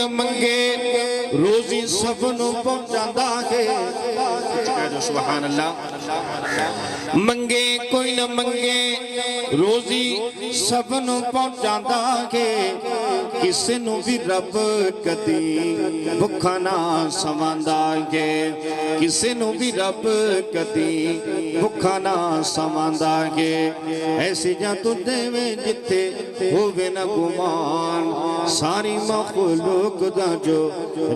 منگے روزی سب نو پہنچاندہ ہے کہہ دو سبحان اللہ منگے کوئی نہ منگے روزی سب نو پہنچاندہ ہے کسی نو بھی رب کدی بھکھا نہ سماندہ ہے کسی نو بھی رب کدی بھکھا نہ سماندہ ہے ایسی جا تجھے میں جتے ہوئے نہ گمان ساری مخلوق دا جو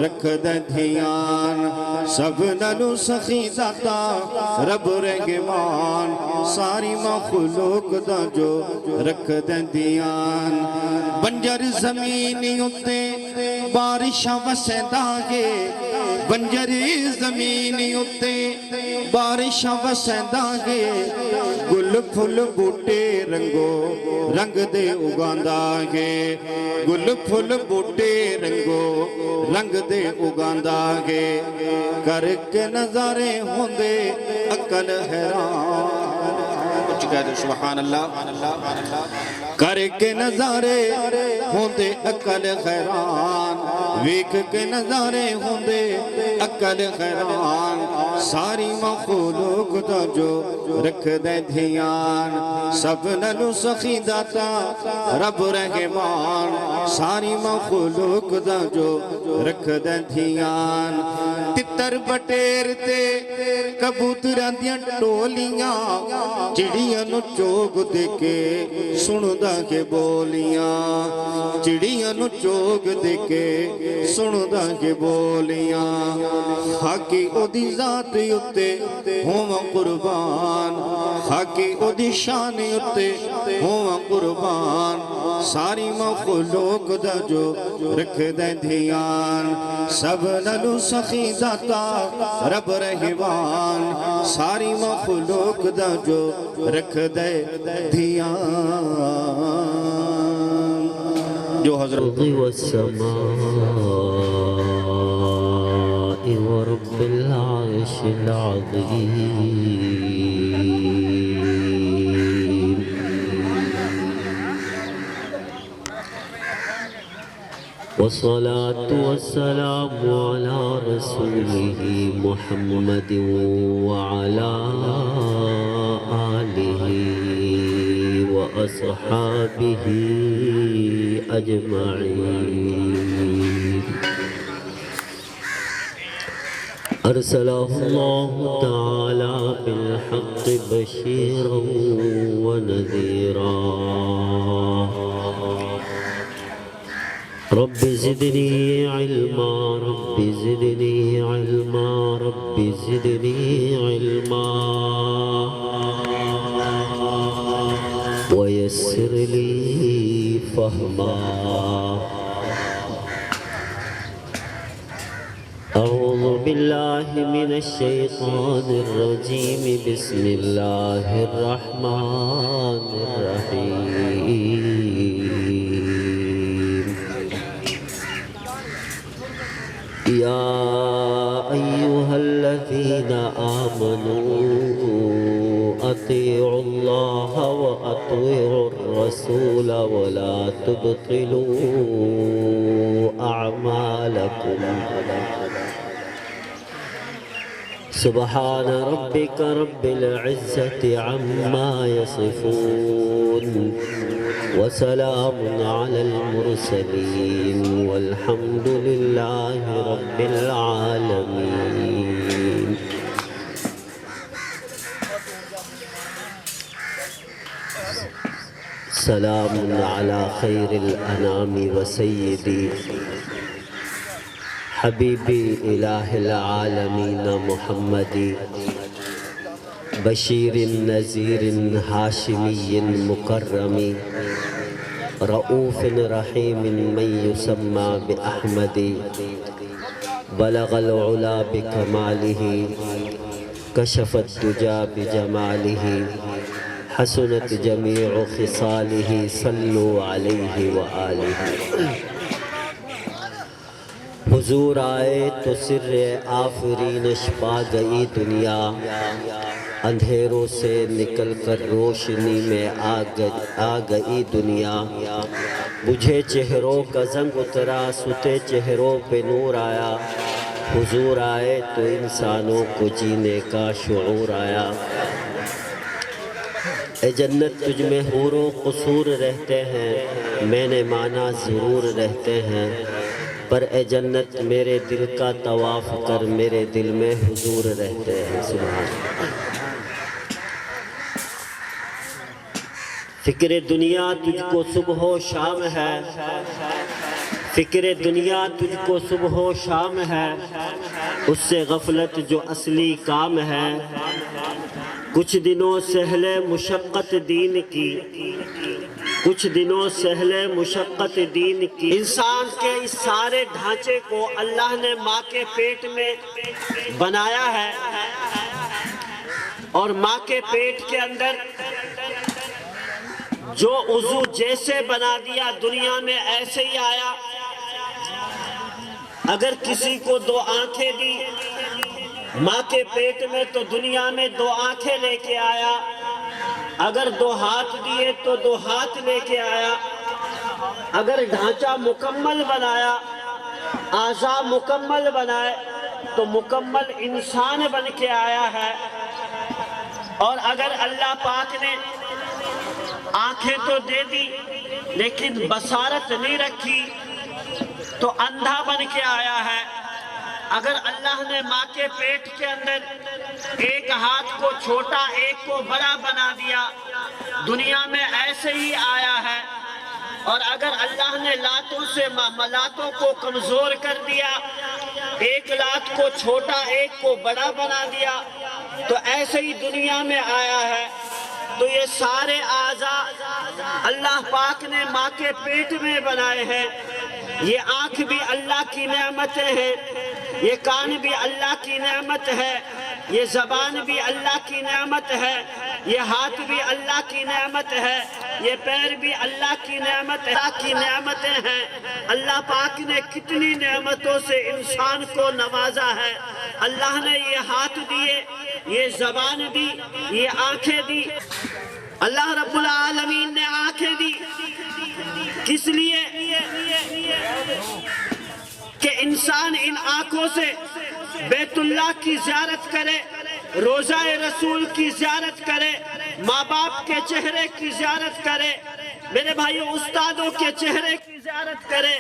رکھ دے دھیان سب نلو سخی داتا رب رحمان ساری مخلوق دا جو رکھ دے دھیان بنجر زمین اتے بارشاں وسیدہ گے بنجر زمین اتے بارشاں وسیدہ گے گل پھل بوٹے رنگو رنگ دے اگاندہ گے گل پھل بوٹے رنگو رنگ دے اگاندہ گے کر کے نظارے ہوندے عقل حیران کچھ کہہ دے سبحان اللہ کر کے نظارے ہوندے عقل حیران ویکھ کے نظارے ہوندے عقل حیران ساری مخلوق دا جو رکھ دے دھیان سب نلو سخی داتا رب رحمان ساری مخلوق دا جو رکھ دے دھیان تتر بٹیر تے کبوتراں دیاں ٹولیاں چڑیاں نو چوگ دے کے سندا کے بولیاں چڑیاں نو چوگ دے کے سندا کے بولیاں حقی او دی ذات اتے ہوں قربان حقی او دی شان اتے ہوں قربان ساری مخلوق دا جو رکھ دے دھیان سب نلو سخی داتا رب رحمان ساری مخلوق دا جو رکھ دے دھیان جو حضرت والسماء ورب العرش العظيم والصلاة والسلام على رسوله محمد وعلى آله وأصحابه أجمعين أرسله الله تعالى بالحق بشيرا ونذيرا رب زدني علما رب زدني علما رب زدني علما ويسر لي فهما أعوذ بالله من الشيطان الرجيم بسم الله الرحمن الرحيم يا أيها الذين آمنوا أطيعوا الله وأطيعوا الرسول ولا تبطلوا أعمالكم سبحان ربك رب العزة عما يصفون وسلام على المرسلين والحمد لله رب العالمين سلام على خير الأنام وسيدي حبيبي إله العالمين محمد بشير نذير هاشمي مكرم رؤوف رحيم من يسمى بأحمد بلغ العلا بكماله كشف الدجى بجماله حسنت جميع خصاله صلوا عليه وآله حضور آئے تو سر آفرین چھپا گئی دنیا اندھیروں سے نکل کر روشنی میں آ گئی دنیا بجھے چہروں کا زنگ اترا، ستے چہروں پہ نور آیا، حضور آئے تو انسانوں کو جینے کا شعور آیا۔ اے جنت تجھ میں حور و قصور رہتے ہیں، میں نے مانا ضرور رہتے ہیں، پر اے جنت میرے دل کا طواف کر، میرے دل میں حضور رہتے ہیں۔ سبحان اللہ۔ فکر دنیا تجھ کو صبح و شام ہے، فکر دنیا تجھ کو صبح و شام ہے، اس سے غفلت جو اصلی کام ہے۔ کچھ دنوں سہل مشقت دین کی، کچھ دنوں سہل مشقت دین کی۔ انسان کے اس سارے ڈھانچے کو اللہ نے ماں کے پیٹ میں بنایا ہے، اور ماں کے پیٹ کے اندر جو عضو جیسے بنا دیا دنیا میں ایسے ہی آیا۔ اگر کسی کو 2 آنکھیں دی ماں کے پیٹ میں تو دنیا میں 2 آنکھیں لے کے آیا، اگر 2 ہاتھ دیے تو 2 ہاتھ لے کے آیا، اگر ڈھانچہ مکمل بنایا، اعضاء مکمل بنائے تو مکمل انسان بن کے آیا ہے۔ اور اگر اللہ پاک نے آنکھیں تو دے دی لیکن بصارت نہیں رکھی تو اندھا بن کے آیا ہے۔ اگر اللہ نے ماں کے پیٹ کے اندر ایک ہاتھ کو چھوٹا ایک کو بڑا بنا دیا، دنیا میں ایسے ہی آیا ہے۔ اور اگر اللہ نے لاتوں سے لاتوں کو کمزور کر دیا، ایک لات کو چھوٹا ایک کو بڑا بنا دیا، تو ایسے ہی دنیا میں آیا ہے۔ تو یہ سارے اعضاء اللہ پاک نے ماں کے پیٹ میں بنائے ہیں۔ یہ آنکھ بھی اللہ کی نعمتیں ہیں، یہ کان بھی اللہ کی نعمت ہے، یہ زبان بھی اللہ کی نعمت ہے، یہ ہاتھ بھی اللہ کی نعمت ہے، یہ پیر بھی اللہ کی نعمت ہے، اللہ کی نعمتیں ہیں۔ اللہ پاک نے کتنی نعمتوں سے انسان کو نوازا ہے۔ اللہ نے یہ ہاتھ دیے، یہ زبان دی، یہ آنکھیں دی۔ اللہ رب العالمین نے آنکھیں دی کس لیے؟ کہ انسان ان آنکھوں سے بیت اللہ کی زیارت کرے، روضہ رسول کی زیارت کرے، ماں باپ کے چہرے کی زیارت کرے، میرے بھائیوں استادوں کے چہرے کی زیارت کرے،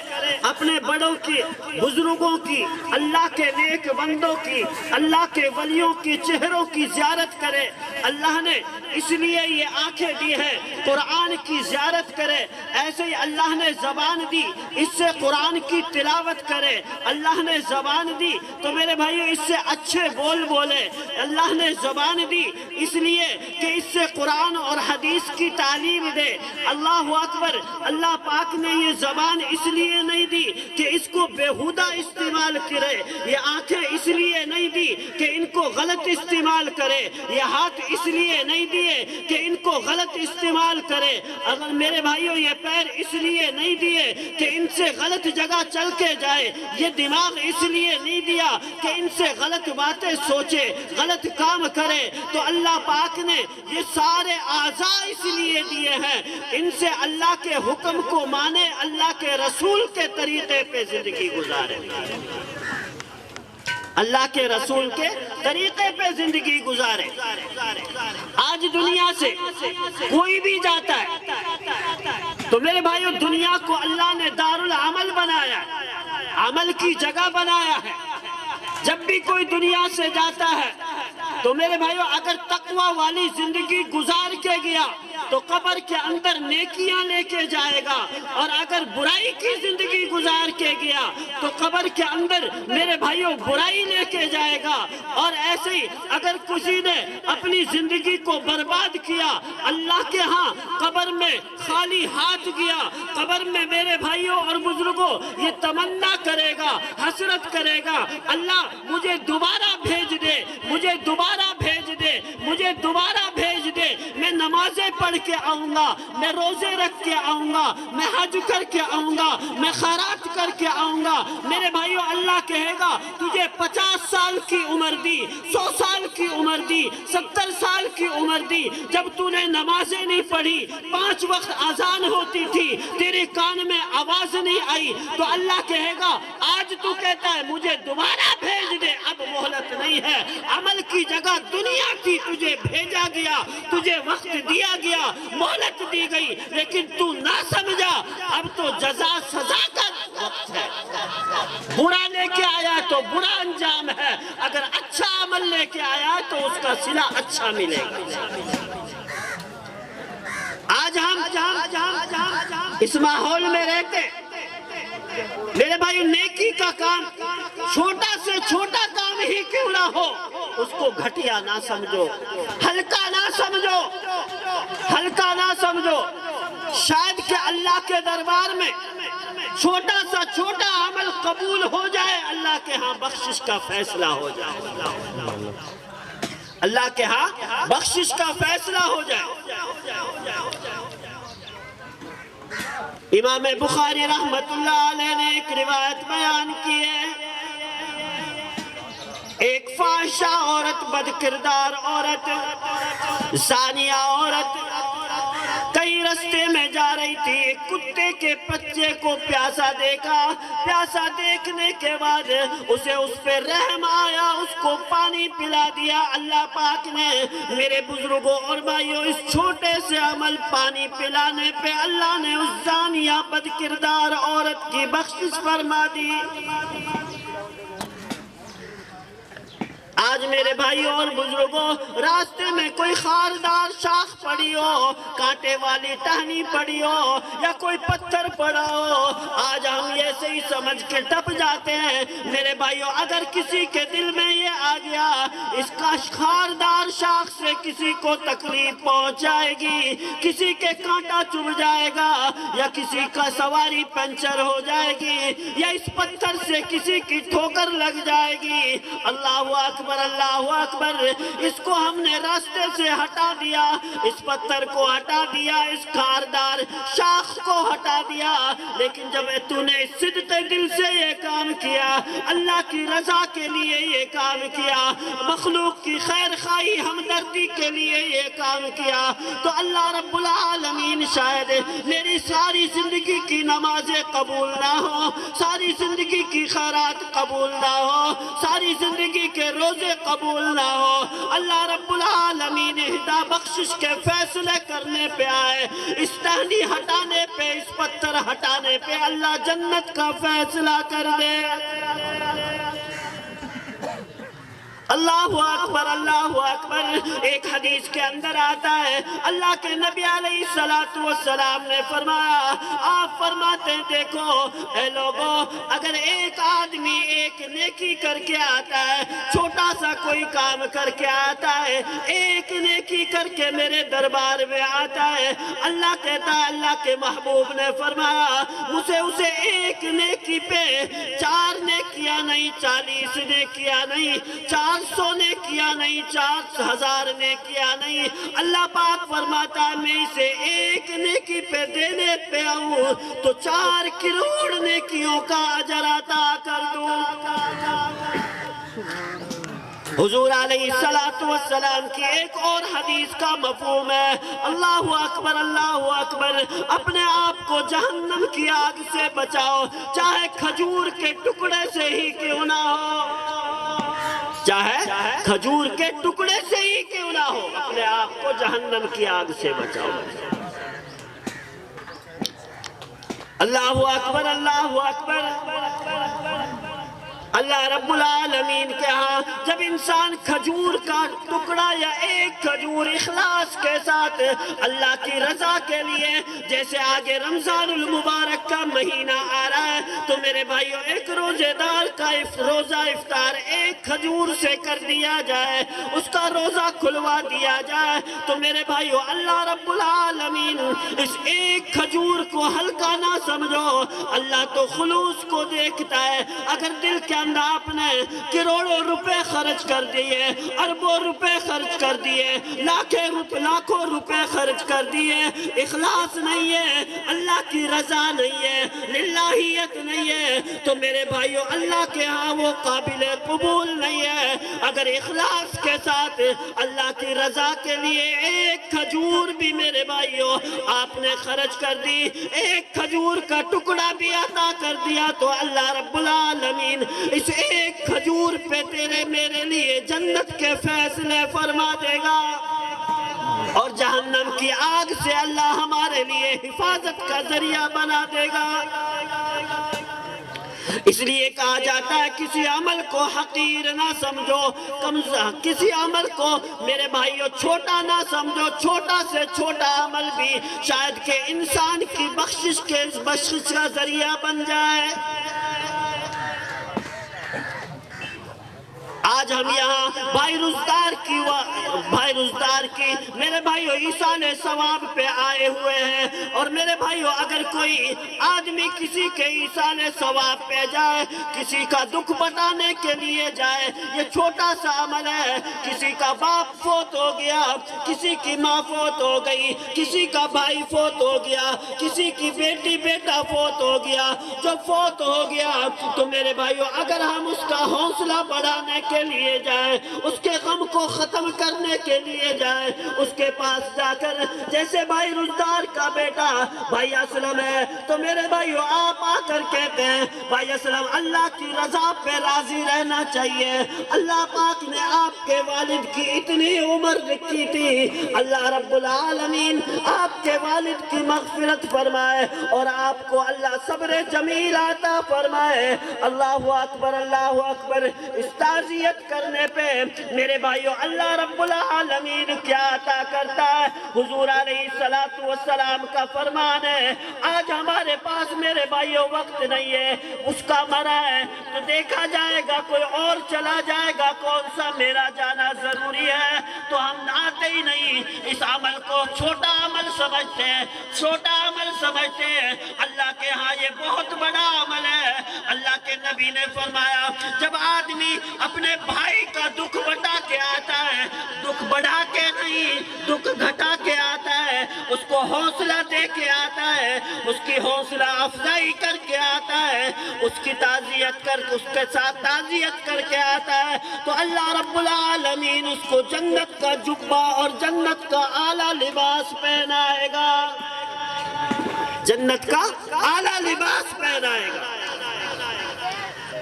اپنے بڑوں کی، بزرگوں کی، اللہ کے نیک بندوں کی، اللہ کے ولیوں کی چہروں کی زیارت کرے۔ اللہ نے اس لیے یہ آنکھیں دی ہے قرآن کی زیارت کرے۔ ایسے ہی اللہ نے زبان دی، اس سے قرآن کی تلاوت کرے۔ اللہ نے زبان دی تو میرے بھائیوں اس سے اچھے بول بولے۔ اللہ نے زبان دی اس لیے کہ اس سے قرآن اور حدیث کی تعلیم دے۔ اللہ اکبر۔ اللہ پاک نے یہ زبان اس لیے نہیں دی کہ اس کو بےہودہ استعمال کرے، یہ آنکھیں اس لیے نہیں دی کہ ان کو غلط استعمال کرے، یہ ہاتھ اس لیے نہیں دیے کہ ان کو غلط استعمال کرے، اگر میرے بھائیوں یہ پیر اس لیے نہیں دیے کہ ان سے غلط جگہ چل کے جائے، یہ دماغ اس لیے نہیں دیا کہ ان سے غلط باتیں سوچے، غلط کام کرے۔ تو اللہ پاک نے یہ سارے اعضاء اس لیے دیے ہیں ان سے اللہ کے حکم کو مانے، اللہ کے رسول کے طریقے پہ زندگی گزارے، اللہ کے رسول کے طریقے پہ زندگی گزارے۔ آج دنیا سے کوئی بھی جاتا ہے تو میرے بھائیوں دنیا کو اللہ نے دار العمل بنایا، عمل کی جگہ بنایا ہے۔ جب بھی کوئی دنیا سے جاتا ہے تو میرے بھائیوں اگر تقوی والی زندگی گزار کے گیا تو قبر کے اندر نیکیاں لے کے جائے گا، اور اگر برائی کی زندگی گزار کے گیا تو قبر کے اندر میرے بھائیوں برائی لے کے جائے گا۔ اور ایسے ہی اگر کسی نے اپنی زندگی کو برباد کیا، اللہ کے ہاں قبر میں خالی ہاتھ گیا، قبر میں میرے بھائیوں اور بزرگوں یہ تمنا کرے گا، حسرت کرے گا، اللہ مجھے دوبارہ بھیج دے، مجھے دوبارہ بھیج دے، مجھے دوبارہ بھیج دے، میں نمازیں پڑھ کے آؤں گا، میں روزے رکھ کے آؤں گا، میں حج کر کے آؤں گا، میں خیرات کر کے آؤں گا۔ میرے بھائیوں اللہ کہے گا تجھے 50 سال سال کی عمر دی، 100 سال کی عمر دی، 70 سال کی عمر دی، جب تو نے نمازیں نہیں پڑھی، 5 وقت اذان ہوتی تھی، تیرے کان میں آواز نہیں آئی، تو اللہ کہے گا آج تو کہتا ہے مجھے دوبارہ بھیج دے، اب مہلت نہیں ہے، عمل کی جگہ دنیا تھی، تجھے بھیجا گیا، تجھے وقت دیا گیا، مہلت دی گئی، لیکن تو نہ سمجھا، اب تو جزا سزا کا وقت ہے، برا لے کے آیا تو برا انجام ہے، اگر اچھا عمل لے کے آیا تو اس کا صلہ اچھا ملے گا۔ آج ہم اس ماحول میں رہتے، میرے بھائی نیکی کا کام چھوٹا سے چھوٹا کام ہی کیوں نہ ہو، اس کو گھٹیا نہ سمجھو، ہلکا نہ سمجھو، ہلکا نہ سمجھو، شاید کہ اللہ کے دربار میں چھوٹا سا چھوٹا عمل قبول ہو جائے، اللہ کے ہاں بخشش کا فیصلہ ہو جائے، اللہ کے ہاں بخشش کا فیصلہ ہو جائے۔ امام بخاری رحمت اللہ علیہ نے ایک روایت بیان کی ہے، ایک فاحشہ عورت، بد کردار عورت، زانیہ عورت کئی رستے میں جا رہی تھی، ایک کتے کے بچے کو پیاسا دیکھا، پیاسا دیکھنے کے بعد اسے اس پہ رحم آیا، اس کو پانی پلا دیا۔ اللہ پاک نے میرے بزرگوں اور بھائیوں اس چھوٹے سے عمل پانی پلانے پہ اللہ نے اس زانیہ بد کردار عورت کی بخشش فرما دی۔ آج میرے بھائیوں اور بزرگوں راستے میں کوئی خاردار شاخ پڑی ہو، کانٹے والی ٹہنی پڑی ہو یا کوئی پتھر پڑا ہو، آج ہم یہ صحیح سمجھ کے ٹپ جاتے ہیں۔ میرے بھائیوں اگر کسی کے دل میں یہ آ گیا اس کا خاردار شاخ سے کسی کو تکلیف پہنچ جائے گی، کسی کے کانٹا چبھ جائے گا یا کسی کا سواری پنچر ہو جائے گی یا اس پتھر سے کسی کی ٹھوکر لگ جائے گی، اللہ اکبر اللہ اکبر، اس کو ہم نے راستے سے ہٹا دیا، اس پتھر کو ہٹا دیا، اس خاردار شاخ کو ہٹا دیا، لیکن جب تو نے صدق دل سے یہ کام کیا، اللہ کی رضا کے لیے یہ کام کیا، مخلوق کی خیر خواہی ہمدردی کے لیے یہ کام کیا، تو اللہ رب العالمین شاید میری ساری زندگی کی نمازیں قبول نہ ہو، ساری زندگی کی خیرات قبول نہ ہو، ساری زندگی کے روزے قبول نہ ہو، اللہ رب العالمین ہدا بخشش کے فیصلے کرنے پہ آئے، اس ٹہنی ہٹانے پہ، اس پتھر ہٹانے پہ اللہ جنت کا فیصلہ کر دے۔ اللہ اکبر اللہ اکبر۔ ایک حدیث کے اندر آتا ہے اللہ کے نبی علیہ السلام نے فرمایا، آپ فرماتے ہیں دیکھو اے لوگوں، اگر ایک آدمی ایک نیکی کر کے آتا ہے، چھوٹا سا کوئی کام کر کے آتا ہے، ایک نیکی کر کے میرے دربار میں آتا ہے، اللہ کہتا ہے، اللہ کے محبوب نے فرمایا مجھے اسے ایک نیکی پہ 4 نیکیاں نہیں، 40 نیکیاں نہیں، 400 نے کیا نہیں، 4000 نے کیا نہیں، اللہ پاک فرماتا ہے میں اسے ایک نیکی پہ دینے پہ آؤں تو 4 کروڑ نیکیوں کا اجر عطا کر دوں۔ حضور علیہ السلام کی ایک اور حدیث کا مفہوم ہے، اللہ اکبر اللہ اکبر، اپنے آپ کو جہنم کی آگ سے بچاؤ، چاہے کھجور کے ٹکڑے سے ہی کیوں نہ ہو، چاہے کھجور کے ٹکڑے سے ہی کیوں نہ ہو، اپنے آپ کو جہنم کی آگ سے بچاؤ۔ اللہ اکبر اللہ اکبر۔ اللہ رب العالمین کے ہاں جب انسان کھجور کا ٹکڑا یا ایک کھجور اخلاص کے ساتھ اللہ کی رضا کے لیے، جیسے آگے رمضان المبارک کا مہینہ آ رہا ہے تو میرے بھائیوں ایک روزے دار کا روزہ افطار ایک کھجور سے کر دیا جائے، اس کا روزہ کھلوا دیا جائے تو میرے بھائیوں اللہ رب العالمین اس ایک کھجور کو ہلکا نہ سمجھو، اللہ تو خلوص کو دیکھتا ہے۔ اگر دل کے اندر آپ نے کروڑوں روپے خرچ کر دیے، اربوں روپے خرچ کر دیے، لاکھوں روپے خرچ کر دیے، اخلاص نہیں ہے، اللہ کی رضا نہیں ہے، للہیت نہیں ہے، تو میرے بھائیوں اللہ کے ہاں وہ قابل قبول نہیں ہے. اگر اخلاص کے ساتھ اللہ کی رضا کے لیے ایک کھجور بھی میرے بھائیوں آپ نے خرچ کر دی, ایک کھجور کا ٹکڑا بھی عطا کر دیا, تو اللہ رب العالمین اس ایک کھجور پہ تیرے میرے لیے جنت کے فیصلے فرما دے گا, اور جہنم کی آگ سے اللہ ہمارے لیے حفاظت کا ذریعہ بنا دے گا. اس لیے کہا جاتا ہے کسی عمل کو حقیر نہ سمجھو, کسی عمل کو میرے بھائیوں چھوٹا نہ سمجھو. چھوٹا سے چھوٹا عمل بھی شاید کہ انسان کی بخشش کا ذریعہ بن جائے. آج ہم یہاں بھائی روزدار کی میرے بھائیوں ایصال ثواب پہ آئے ہوئے ہیں, اور میرے بھائیوں اگر کوئی آدمی کسی کے ایصال ثواب پہ جائے, کسی کا دکھ بتانے کے لیے جائے, یہ چھوٹا سا عمل ہے. کسی کا باپ فوت ہو گیا, کسی کی ماں فوت ہو گئی, کسی کا بھائی فوت ہو گیا, کسی کی بیٹی بیٹا فوت ہو گیا. جب فوت ہو گیا تو میرے بھائیوں اگر ہم اس کا حوصلہ بڑھانے کے لیے جائیں, اس کے غم کو ختم کرنے کے لیے جائیں, اس کے پاس جا کر جیسے بھائی روزدار کا بیٹا بھائی اسلم ہے, تو میرے بھائیوں آپ آ کر کہتے ہیں بھائی اسلم اللہ کی رضا پہ راضی رہنا چاہیے. اللہ پاک نے آپ کے والد کی اتنی عمر رکھی تھی, اللہ رب العالمین آپ کے والد کی مغفرت فرمائے اور آپ کو اللہ صبر جمیل عطا فرمائے. اللہ اکبر اللہ اکبر. اس تعزیت کرنے پہ میرے بھائیوں اللہ رب العالمین کیا عطا کرتا ہے. حضور علیہ السلام کا فرمان ہے, آج ہمارے پاس میرے بھائیوں وقت نہیں ہے, اس کا مرا ہے تو دیکھا جائے گا, کوئی اور چلا جائے گا, کون سا میرا جانا ضروری ہے, تو ہم آتے ہی نہیں. اس عمل کو چھوٹا عمل سمجھتے ہیں, چھوٹا عمل سمجھتے ہیں. اللہ کے ہاں یہ بہت بڑا عمل ہے. اللہ کے نبی نے فرمایا جب آدمی اپنے بھائی کا دکھ بٹا کے آتا ہے, دکھ بڑھا کے نہیں, دکھ گھٹا کے آتا ہے, اس کو حوصلہ دے کے آتا ہے, اس کی حوصلہ افزائی کر کے آتا ہے, اس کی تعزیت کر اس کے ساتھ تعزیت کر کے آتا ہے, تو اللہ رب العالمین اس کو جنت کا جبہ اور جنت کا اعلیٰ لباس پہنائے گا, جنت کا اعلیٰ لباس پہنائے گا.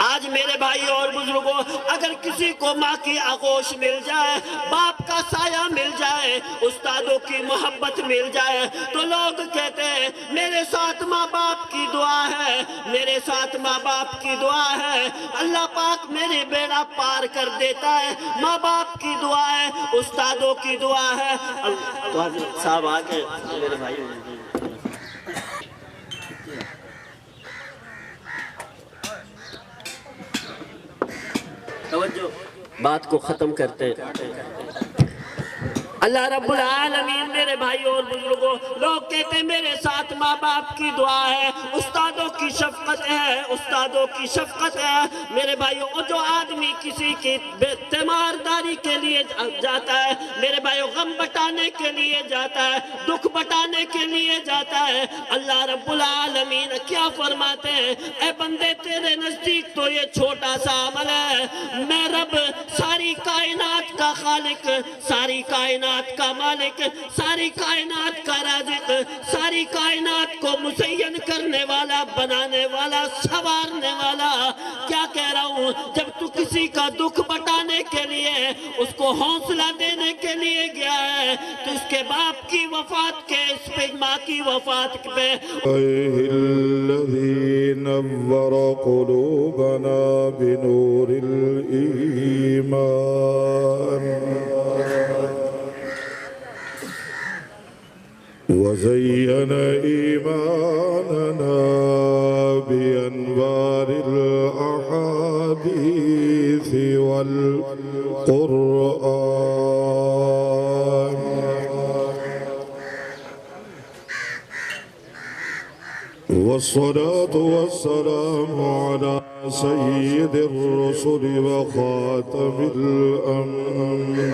آج میرے بھائیوں اور بزرگوں اگر کسی کو ماں کی آغوش مل جائے, باپ کا سایہ مل جائے, استادوں کی محبت مل جائے, تو لوگ کہتے ہیں میرے ساتھ ماں باپ کی دعا ہے, میرے ساتھ ماں باپ کی دعا ہے, اللہ پاک میری بیڑا پار کر دیتا ہے. ماں باپ کی دعا ہے, استادوں کی دعا ہے. تو حضرت صاحب آگے میرے بھائیوں توجہ بات کو ختم کرتے ہیں. اللہ رب العالمین میرے بھائیوں اور بزرگوں لوگ کہتے ہیں میرے ساتھ ماں باپ کی دعا ہے, استادوں کی شفقت ہے, استادوں کی شفقت ہے. میرے بھائیوں جو آدمی کسی کی تیمارداری کے لیے جاتا ہے, میرے بھائیوں غم بٹانے کے لیے جاتا ہے, دکھ بٹانے کے لیے جاتا ہے, اللہ رب العالمین کیا فرماتے ہیں, اے بندے تیرے نزدیک تو یہ چھوٹا سا عمل ہے, میں رب ساری کائنات کا خالق, ساری کائنات کا مالک, ساری کائنات کا رازق, ساری کائنات کو مزین کرنے والا, بنانے والا, سنوارنے والا, کیا کہہ رہا ہوں, جب تو کسی کا دکھ بٹانے کے لیے, اس کو حوصلہ دینے کے لیے گیا ہے, تو اس کے باپ کی وفات کے, اس پہ ماں کی وفات پہ الذي نور قلوبنا بنور الإيمان وزين إيماننا بأنوار الأحاديث والقرآن والصلاة والسلام على سيد الرسل وخاتم الأنبياء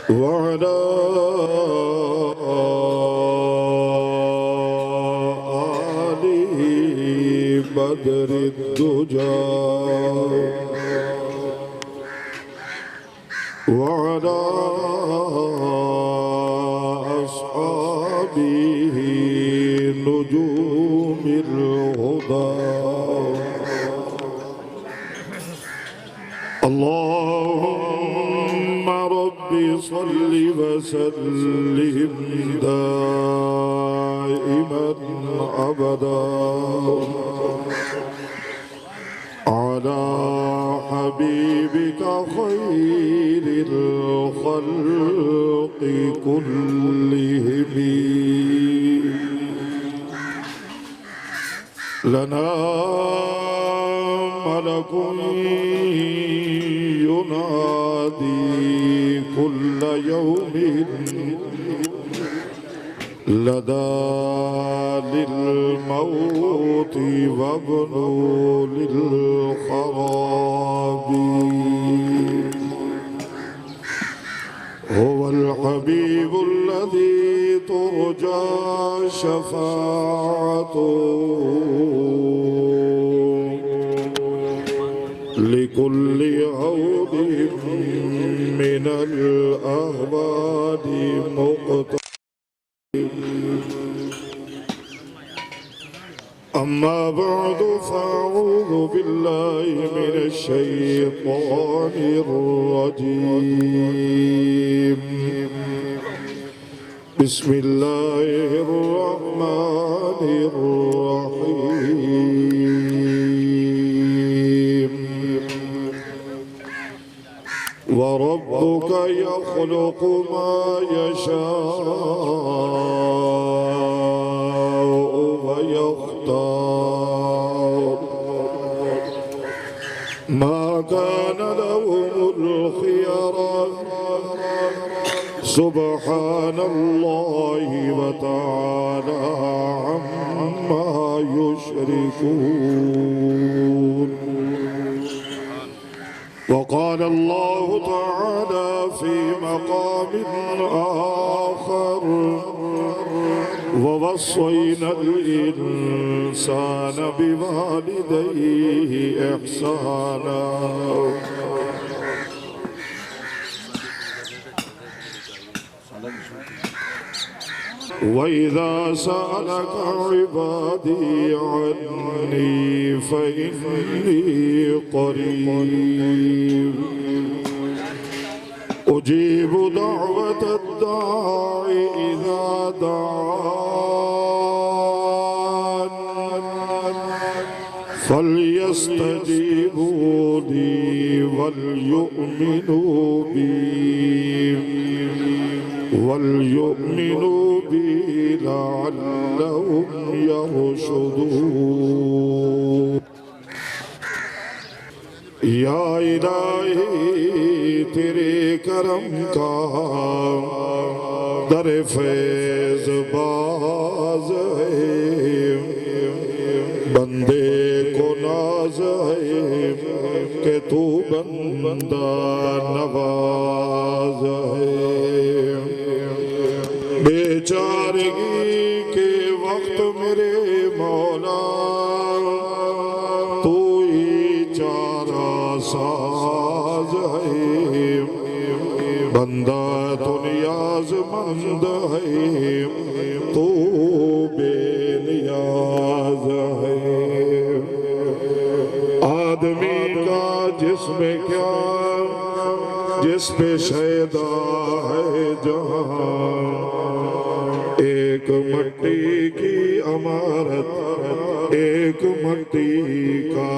وعلى آله بدر الدجى وعلى أصحابه نجوم الهدى اللهم رب صل وسلم دائما أبدا على حبيبك خير الخلق كلهم لنا ملك ينادي كل يوم لدى للموت وابنوا للخراب هو الحبيب الذي ترجى شفاعته لكل عود من الأهوال مقتضى أما بعد فأعوذ بالله من الشيطان الرجيم بسم الله الرحمن الرحيم وربك يخلق ما يشاء ويختار ما كان لهم الخيار سبحان الله وتعالى عما يشركون وقال الله تعالى في مقام آخر ووصينا الإنسان بوالديه إحسانا وإذا سألك عبادي عني فإني قريب أجيب دعوة الداعي إذا دعان فليستجيبوا لي وليؤمنوا بي لعلهم يرشدون یا الہی تیرے کرم کا در فیض باز ہے بندے کو ناز ہے کہ تو بندہ نواز ہے بیچارگی کے وقت میرے مولا تو ہی چارہ ساز ہے بندہ تو نیاز مند ہے تو بے نیاز ہے آدمی کا جسم کیا جس پہ شیدا ہے جہاں ایک مٹی کی عمارت ایک مٹی کا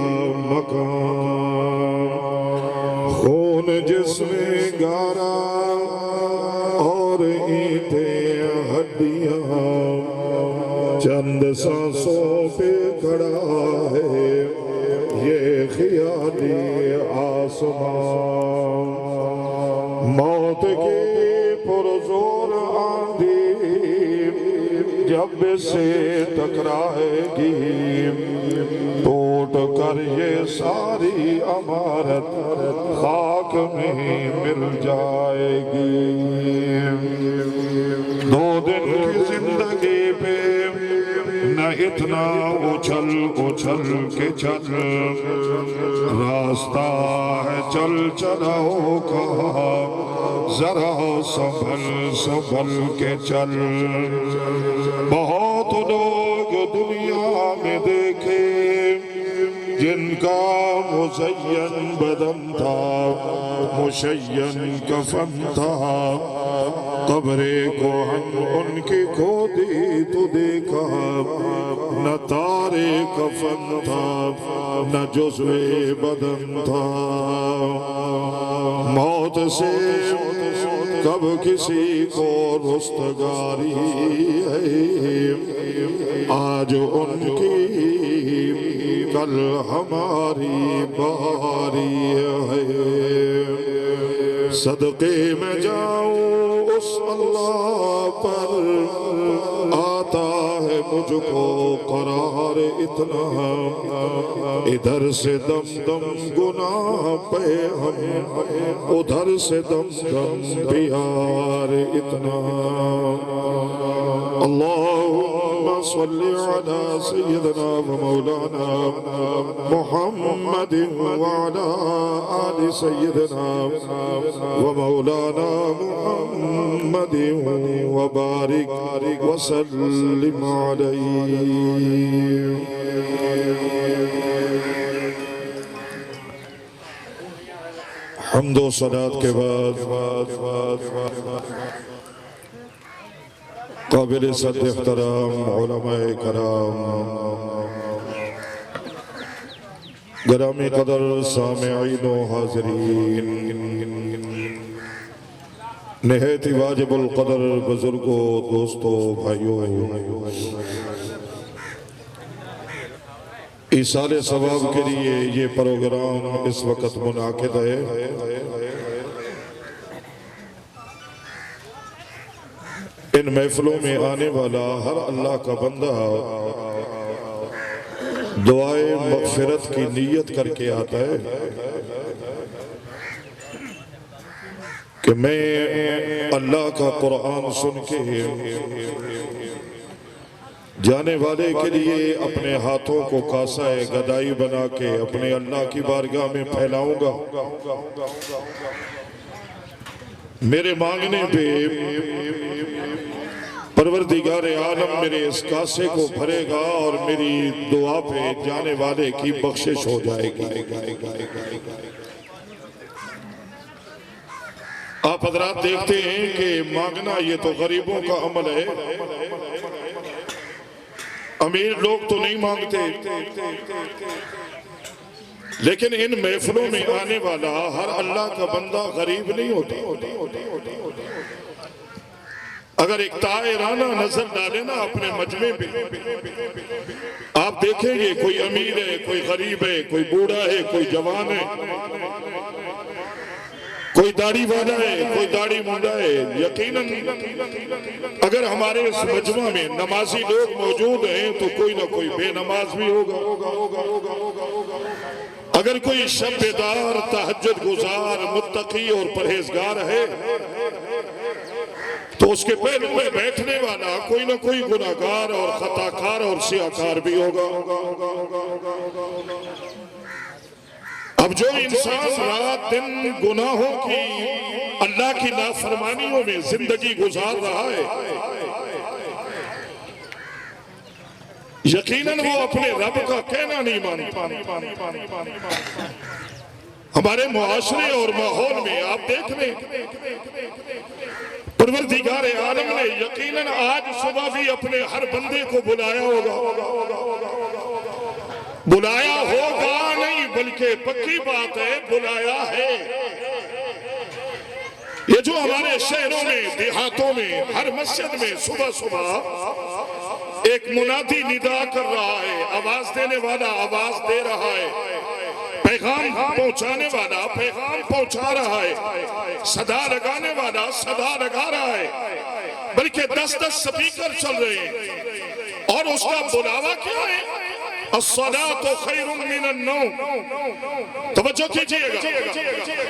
مکان خون جس میں گارا اور اینٹیں ہڈیاں چند سانسوں پہ کھڑا ہے یہ خیالی آسمان موت کی پرزور آندھی جب سے ٹکرائے گی ٹوٹ کر یہ ساری عمارت خاک میں مل جائے گی 2 دن کی زندگی پہ نہ اتنا اچھل اچھل کے چل، راستہ ہے چل چلاؤ کہا، ذرا سنبھل سنبھل کے چل۔ بہت لوگ دنیا میں دیکھے جن کا مزین بدن تھا، مشین کفن تھا، قبر کوہن ان کی کھودی تو دیکھا، نہ تارے کفن تھا نہ جزو بدن تھا۔ موت سے کب کسی کو رستگاری ہے، آج ان کی کل ہماری باری ہے۔ صدقے میں جاؤں اس اللہ پر، آتا ہے مجھ کو قرار اتنا، ادھر سے دم دم گناہ پہ ہم، ادھر سے دم دم پیار اتنا۔ اللہم صلی علی سیدنا و مولانا محمد وعلی آل سیدنا و مولانا محمد وبارک وسلم علیہ۔ حمد و صلات کے بعد قابل صد احترام علماء کرام، گرامی قدر سامعین و حاضرین، نہایت واجب القدر بزرگوں، دوستوں، بھائیوں، ایصال ثواب کے لیے یہ پروگرام اس وقت منعقد ہے۔ ان محفلوں میں آنے والا ہر اللہ کا بندہ دعائے مغفرت کی نیت کر کے آتا ہے کہ میں اللہ کا قرآن سن کے جانے والے کے لیے اپنے ہاتھوں کو کاسہ گدائی بنا کے اپنے اللہ کی بارگاہ میں پھیلاؤں گا۔ میرے مانگنے پہ پروردگار عالم میرے اس کاسے کو بھرے گا اور میری دعا پہ جانے والے کی بخشش ہو جائے گی۔ آپ حضرات دیکھتے ہیں کہ مانگنا یہ تو غریبوں کا عمل ہے، امیر لوگ تو نہیں مانگتے، لیکن ان محفلوں میں آنے والا ہر اللہ کا بندہ غریب نہیں ہوتا۔ اگر ایک طائرانہ نظر ڈالے نا اپنے مجمع پہ، آپ دیکھیں گے کوئی امیر ہے، کوئی غریب ہے، کوئی بوڑھا ہے، کوئی جوان ہے، کوئی داڑھی والا ہے، کوئی داڑھی مونڈا ہے۔ یقیناً اگر ہمارے اس مجمع میں نمازی لوگ موجود ہیں تو کوئی نہ کوئی بے نماز بھی ہوگا۔ اگر کوئی شب بیدار، تہجد گزار، متقی اور پرہیزگار ہے تو اس کے پہلو میں بیٹھنے والا کوئی نہ کوئی گناہگار اور خطاکار اور سیاکار بھی ہوگا۔ اب جو انسان رات دن گناہوں کی، اللہ کی نافرمانیوں میں زندگی گزار رہا ہے، یقیناً وہ اپنے رب کا کہنا نہیں مانتا۔ ہمارے معاشرے اور ماحول میں آپ دیکھ لیں، پروردگار عالم نے یقیناً آج صبح بھی اپنے ہر بندے کو بلایا ہوگا، بلایا ہوگا نہیں بلکہ پکی بات ہے بلایا ہے۔ یہ جو ہمارے شہروں میں، دیہاتوں میں، ہر مسجد میں صبح صبح ایک منادی ندا کر رہا ہے، آواز دینے والا آواز دے رہا ہے، پیغام پہنچانے والا پیغام پہنچا رہا ہے، صدا لگانے والا صدا لگا رہا ہے، بلکہ 10 سپیکر چل رہے ہیں، اور اس کا بلاوا کیا ہے؟ الصلاۃ خیر من النوم۔ توجہ کیجئے گا،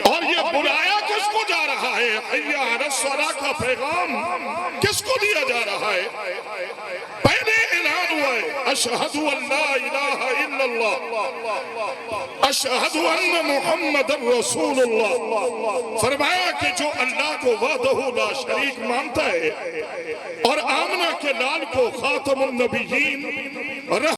اور یہ بلایا کس کو جا رہا ہے؟ حی علی الصلاۃ کا پیغام کس کو دیا جا رہا ہے؟ پہلے اعلان ہوا ہے اشہدو ان لا الہ الا اللہ اشہدو ان محمد رسول اللہ، فرمایا کہ جو اللہ کو وحدہ لا شریک مانتا ہے اور آمنہ کے لال کو خاتم النبیین